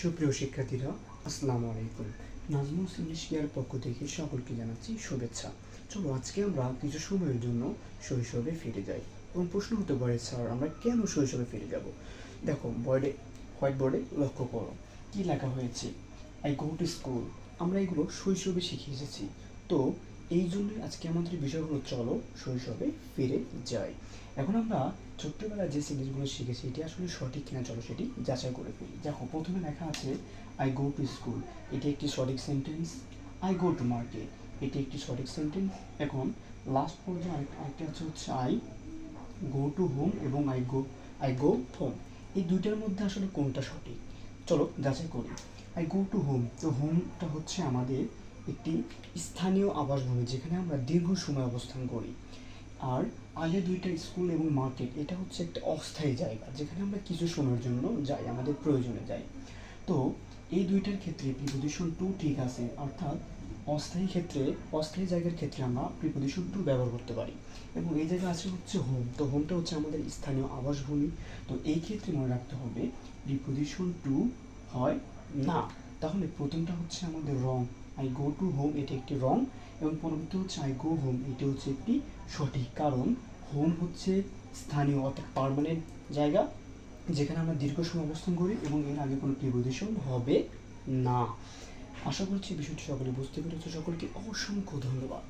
সুপ্রিয় শিক্ষার্থীরা, আসসালামু আলাইকুম। নাজমুস ইংলিশ কেয়ার পক্ষ থেকে সকলকে জানাচ্ছি শুভেচ্ছা। চলো আজকে আমরা কিছু সময়ের জন্য শৈশবে ফিরে যাই। এবং প্রশ্ন হতে পারে, স্যার আমরা কেন শৈশবে ফিরে যাব? দেখো, হোয়াইট বোর্ডে লক্ষ্য করো কি লেখা হয়েছে। I go to school. আমরা এগুলো শৈশবে শিখে এসেছি। তো এই জন্যই আজকে আমাদের বিষয় হলো চলো শৈশবে ফিরে যাই। এখন আমরা ছোট্টবেলায় যে জিনিসগুলো শিখেছি এটি আসলে সঠিক কিনা চলো সেটি যাচাই করে ফেলি। দেখো, প্রথমে লেখা আছে আই গো টু স্কুল, এটি একটি সঠিক sentence. I go to market, এটি একটি সঠিক সেন্টেন্স। এখন লাস্ট পর্যায়ে আরেকটা হচ্ছে আই গো টু হোম এবং আই গো হোম, এই দুইটার মধ্যে আসলে কোনটা সঠিক চলো যাচাই করি। আই গো টু হোম, তো হোমটা হচ্ছে আমাদের একটি স্থানীয় আবাসভূমি যেখানে আমরা দীর্ঘ সময় অবস্থান করি। আর আগে দুইটা স্কুল এবং মার্কেট, এটা হচ্ছে একটা অস্থায়ী জায়গা যেখানে আমরা কিছু সময়ের জন্য যাই, আমাদের প্রয়োজনে যাই। তো এই দুইটার ক্ষেত্রে প্রিপোজিশন টু ঠিক আছে, অর্থাৎ অস্থায়ী জায়গার ক্ষেত্রে আমরা প্রিপোজিশন টু ব্যবহার করতে পারি। এবং এই জায়গায় আছে হচ্ছে হোম, তো হোমটা হচ্ছে আমাদের স্থানীয় আবাসভূমি। তো এই ক্ষেত্রে মনে রাখতে হবে প্রিপোজিশন টু হয় না। তাহলে প্রথমটা হচ্ছে আমাদের রং, আই গো টু হোম এটি একটি রং, এবং পরবর্তী হচ্ছে আই গো হোম এটি হচ্ছে একটি সঠিক। কারণ হোম হচ্ছে স্থানীয় অর্থাৎ পার্মানেন্ট জায়গা যেখানে আমরা দীর্ঘ সময় অবস্থান করি এবং এর আগে কোনো প্রিপোজিশন হবে না। আশা করছি বিষয়টি সকলে বুঝতে পেরেছে। সকলকে অসংখ্য ধন্যবাদ।